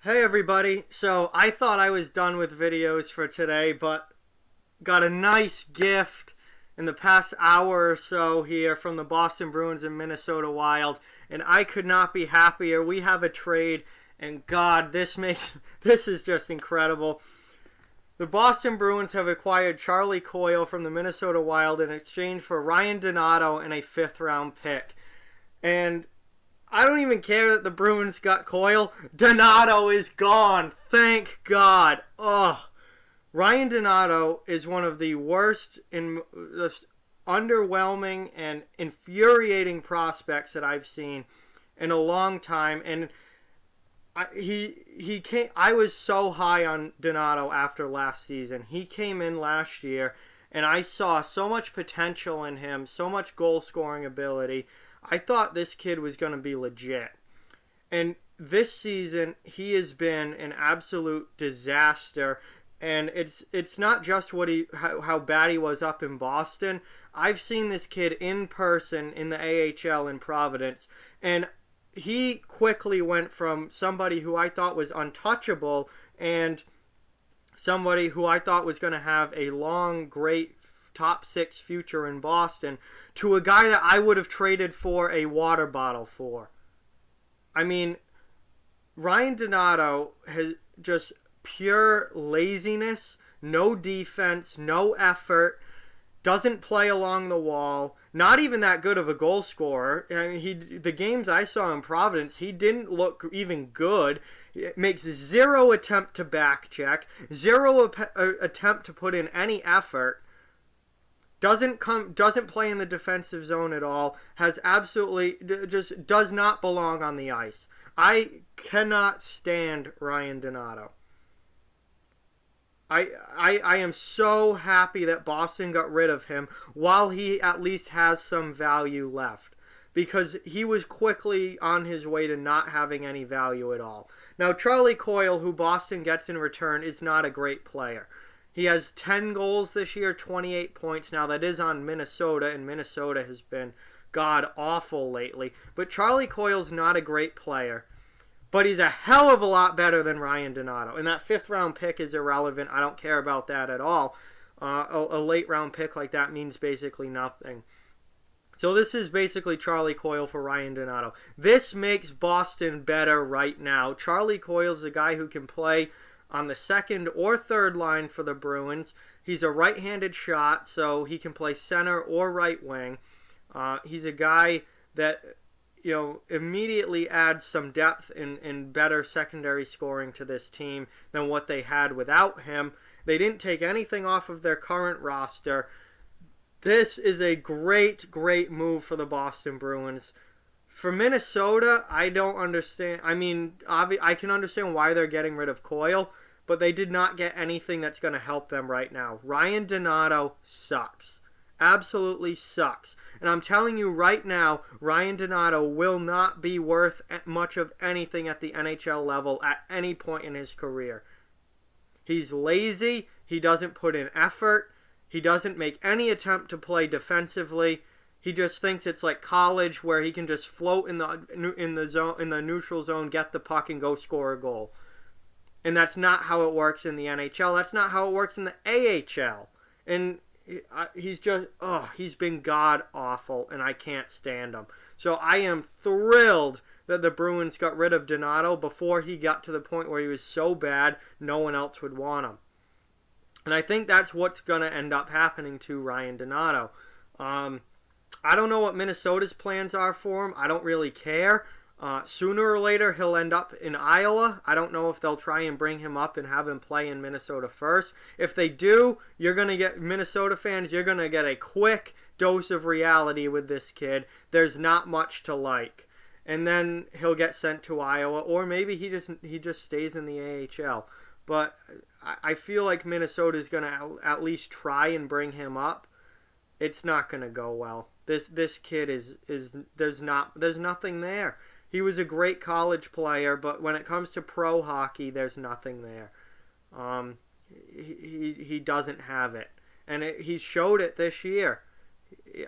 Hey everybody, so I thought I was done with videos for today, but got a nice gift in the past hour or so here from the Boston Bruins and Minnesota Wild, and I could not be happier. We have a trade, and God, this is just incredible. The Boston Bruins have acquired Charlie Coyle from the Minnesota Wild in exchange for Ryan Donato and a fifth round pick. And I don't even care that the Bruins got Coyle. Donato is gone. Thank God. Oh, Ryan Donato is one of the worst and just underwhelming and infuriating prospects that I've seen in a long time. And he came. I was so high on Donato after last season. He came in last year, and I saw so much potential in him, so much goal scoring ability. I thought this kid was going to be legit. And this season, he has been an absolute disaster. And it's not just how bad he was up in Boston. I've seen this kid in person in the AHL in Providence, and he quickly went from somebody who I thought was untouchable and somebody who I thought was going to have a long, great top six future in Boston to a guy that I would have traded for a water bottle for. I mean, Ryan Donato has just pure laziness, no defense, no effort, doesn't play along the wall, not even that good of a goal scorer. I mean, the games I saw in Providence, he didn't look even good. It makes zero attempt to back check, zero attempt to put in any effort. Doesn't play in the defensive zone at all. Has absolutely just does not belong on the ice. I cannot stand Ryan Donato. I am so happy that Boston got rid of him while he at least has some value left, because he was quickly on his way to not having any value at all. Now, Charlie Coyle, who Boston gets in return, is not a great player. He has 10 goals this year, 28 points. Now, that is on Minnesota, and Minnesota has been god-awful lately. But Charlie Coyle's not a great player. But he's a hell of a lot better than Ryan Donato. And that fifth-round pick is irrelevant. I don't care about that at all. A late-round pick like that means basically nothing. So this is basically Charlie Coyle for Ryan Donato. This makes Boston better right now. Charlie Coyle's a guy who can play on the second or third line for the Bruins. He's a right-handed shot, so he can play center or right wing. He's a guy that immediately adds some depth and better secondary scoring to this team than what they had without him. They didn't take anything off of their current roster. This is a great, great move for the Boston Bruins. For Minnesota, I don't understand. I mean, I can understand why they're getting rid of Coyle, but they did not get anything that's going to help them right now. Ryan Donato sucks. Absolutely sucks. And I'm telling you right now, Ryan Donato will not be worth much of anything at the NHL level at any point in his career. He's lazy. He doesn't put in effort. He doesn't make any attempt to play defensively. He just thinks it's like college, where he can just float in the zone, in the neutral zone, get the puck, and go score a goal. And that's not how it works in the NHL. That's not how it works in the AHL. And he's been god awful, and I can't stand him. So I am thrilled that the Bruins got rid of Donato before he got to the point where he was so bad no one else would want him. And I think that's what's going to end up happening to Ryan Donato. I don't know what Minnesota's plans are for him. I don't really care. Sooner or later, he'll end up in Iowa. I don't know if they'll try and bring him up and have him play in Minnesota first. If they do, you're going to get, Minnesota fans, you're going to get a quick dose of reality with this kid. There's not much to like. And then he'll get sent to Iowa, or maybe he just stays in the AHL. But I feel like Minnesota's going to at least try and bring him up. It's not going to go well. This kid there's nothing there. He was a great college player, but when it comes to pro hockey, there's nothing there. He doesn't have it, and he showed it this year.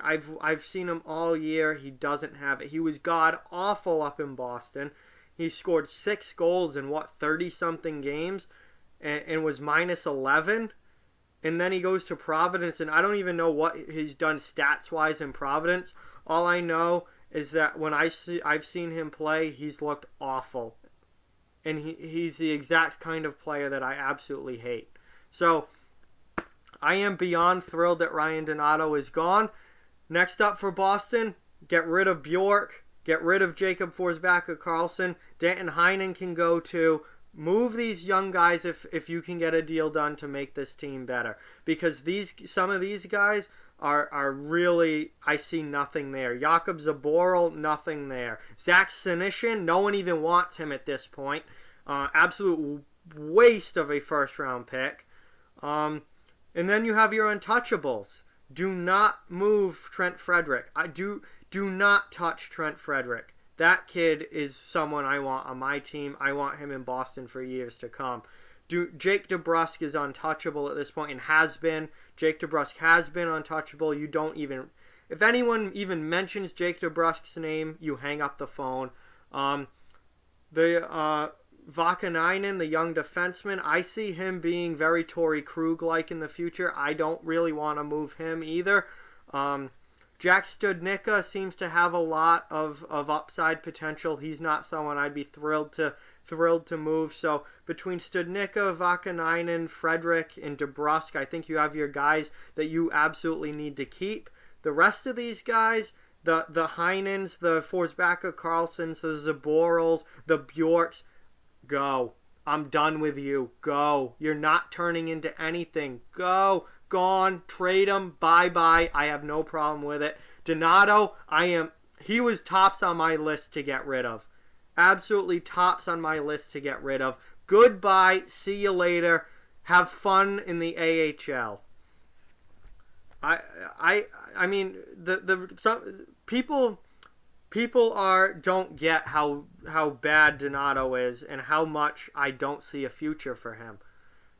I've seen him all year. He doesn't have it. He was god awful up in Boston. He scored 6 goals in 30-something games and was minus 11. And then he goes to Providence, and I don't even know what he's done stats-wise in Providence. All I know is that when I've seen him play, he's looked awful. And he's the exact kind of player that I absolutely hate. So I am beyond thrilled that Ryan Donato is gone. Next up for Boston, get rid of Bjork, get rid of Jacob Forsbacka-Karlsson. Danton Heinen can go too. Move these young guys if you can get a deal done to make this team better. Because some of these guys are really, I see nothing there. Jakub Zaboral, nothing there. Zach Senyshyn, no one even wants him at this point. Absolute waste of a first-round pick. And then you have your untouchables. Do not move Trent Frederick. Do not touch Trent Frederick. That kid is someone I want on my team. I want him in Boston for years to come. Jake DeBrusk is untouchable at this point and has been. Jake DeBrusk has been untouchable. You don't even... If anyone even mentions Jake DeBrusk's name, you hang up the phone. Vakanainen, the young defenseman, I see him being very Torrey Krug-like in the future. I don't really want to move him either. Jack Studnicka seems to have a lot of upside potential. He's not someone I'd be thrilled to move. So between Studnicka, Vakanainen, Frederick, and DeBrusk, I think you have your guys that you absolutely need to keep. The rest of these guys, the Heinens, the Forsbacka-Karlssons, the Zaborals, the Bjorks, go. I'm done with you. Go. You're not turning into anything. Go. Gone. Trade him. Bye-bye. I have no problem with it. Donato, he was tops on my list to get rid of. Absolutely tops on my list to get rid of. Goodbye. See you later. Have fun in the AHL. I mean, some people don't get how bad Donato is and how much I don't see a future for him.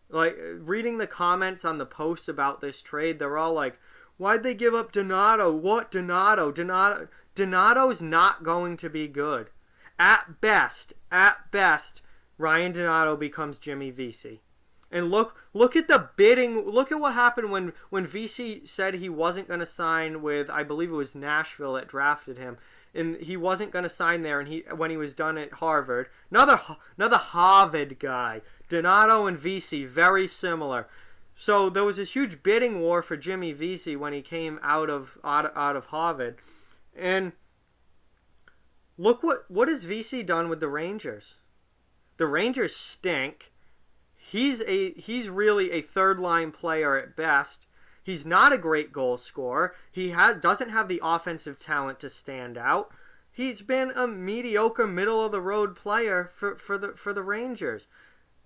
Like, reading the comments on the posts about this trade, they're all like, why'd they give up Donato? What Donato? Donato's not going to be good. At best, Ryan Donato becomes Jimmy Vesey. And look at the bidding. Look at what happened when Vesey said he wasn't going to sign with, I believe it was Nashville that drafted him. And he wasn't going to sign there, and when he was done at Harvard, another Harvard guy, Donato and Vesey, very similar. So there was this huge bidding war for Jimmy Vesey when he came out of Harvard, and look what has Vesey done with the Rangers. The Rangers stink. He's really a third line player at best. He's not a great goal scorer. He doesn't have the offensive talent to stand out. He's been a mediocre, middle-of-the-road player for the Rangers.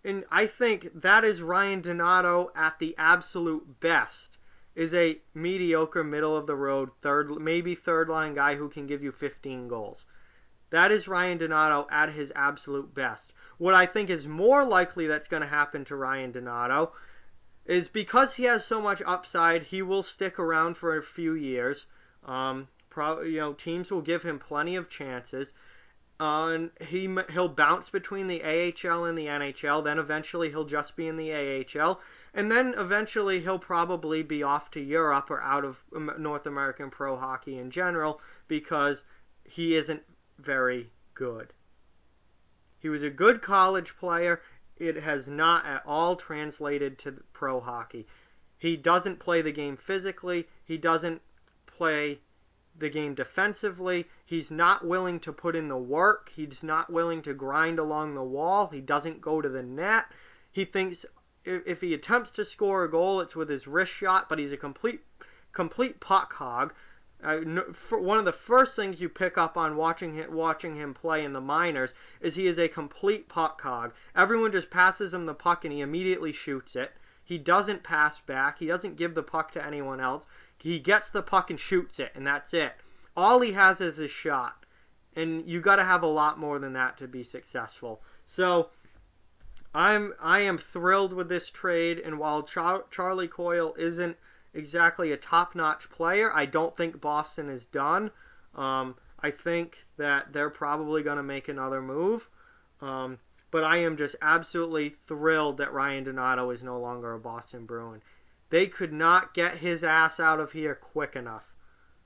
And I think that is Ryan Donato at the absolute best, is a mediocre, middle-of-the-road, third-line guy who can give you 15 goals. That is Ryan Donato at his absolute best. What I think is more likely that's going to happen to Ryan Donato is because he has so much upside, he will stick around for a few years. Teams will give him plenty of chances. And he'll bounce between the AHL and the NHL. Then eventually he'll just be in the AHL. And then eventually he'll probably be off to Europe or out of North American pro hockey in general because he isn't very good. He was a good college player. It has not at all translated to pro hockey. He doesn't play the game physically. He doesn't play the game defensively. He's not willing to put in the work. He's not willing to grind along the wall. He doesn't go to the net. He thinks if he attempts to score a goal, it's with his wrist shot, but he's a complete puck hog. One of the first things you pick up on watching him play in the minors is he is a complete puck hog. Everyone just passes him the puck and he immediately shoots it. He doesn't pass back. He doesn't give the puck to anyone else. He gets the puck and shoots it, and that's it. All he has is his shot. And you got to have a lot more than that to be successful. So I am thrilled with this trade, and while Charlie Coyle isn't exactly a top-notch player, I don't think Boston is done. I think that they're probably going to make another move. But I am just absolutely thrilled that Ryan Donato is no longer a Boston Bruin. They could not get his ass out of here quick enough.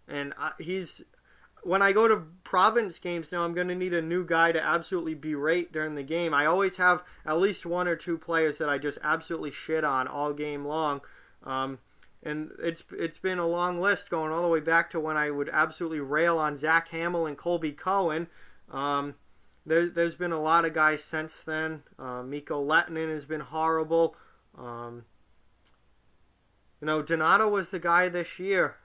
And when I go to Providence games now, I'm going to need a new guy to absolutely berate during the game. I always have at least one or two players that I just absolutely shit on all game long. And it's been a long list going all the way back to when I would absolutely rail on Zach Hamill and Colby Cohen. There's been a lot of guys since then. Mikko Lehtinen has been horrible. Donato was the guy this year.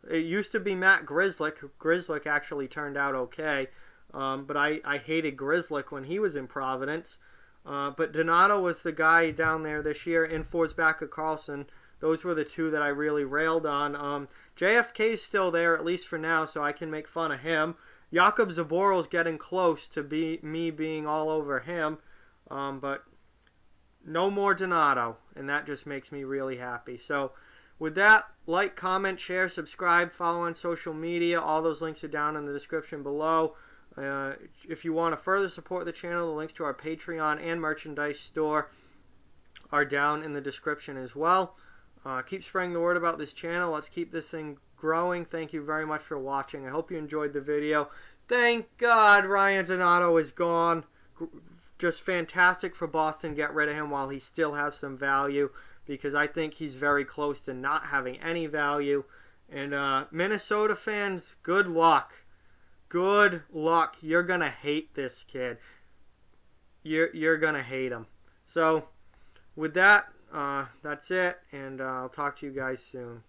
It used to be Matt Grzelcyk. Grzelcyk actually turned out okay. But I hated Grzelcyk when he was in Providence. But Donato was the guy down there this year. And Forsbacka Karlsson. Those were the two that I really railed on. JFK's still there, at least for now, so I can make fun of him. Jakub Zaboral's getting close to me being all over him. But no more Donato, and that just makes me really happy. So with that, like, comment, share, subscribe, follow on social media. All those links are down in the description below. If you want to further support the channel, the links to our Patreon and merchandise store are down in the description as well. Keep spreading the word about this channel. Let's keep this thing growing. Thank you very much for watching. I hope you enjoyed the video. Thank God Ryan Donato is gone. Just fantastic for Boston. Get rid of him while he still has some value, because I think he's very close to not having any value. And Minnesota fans, good luck. Good luck. You're going to hate this kid. You're going to hate him. So with that, that's it, and I'll talk to you guys soon.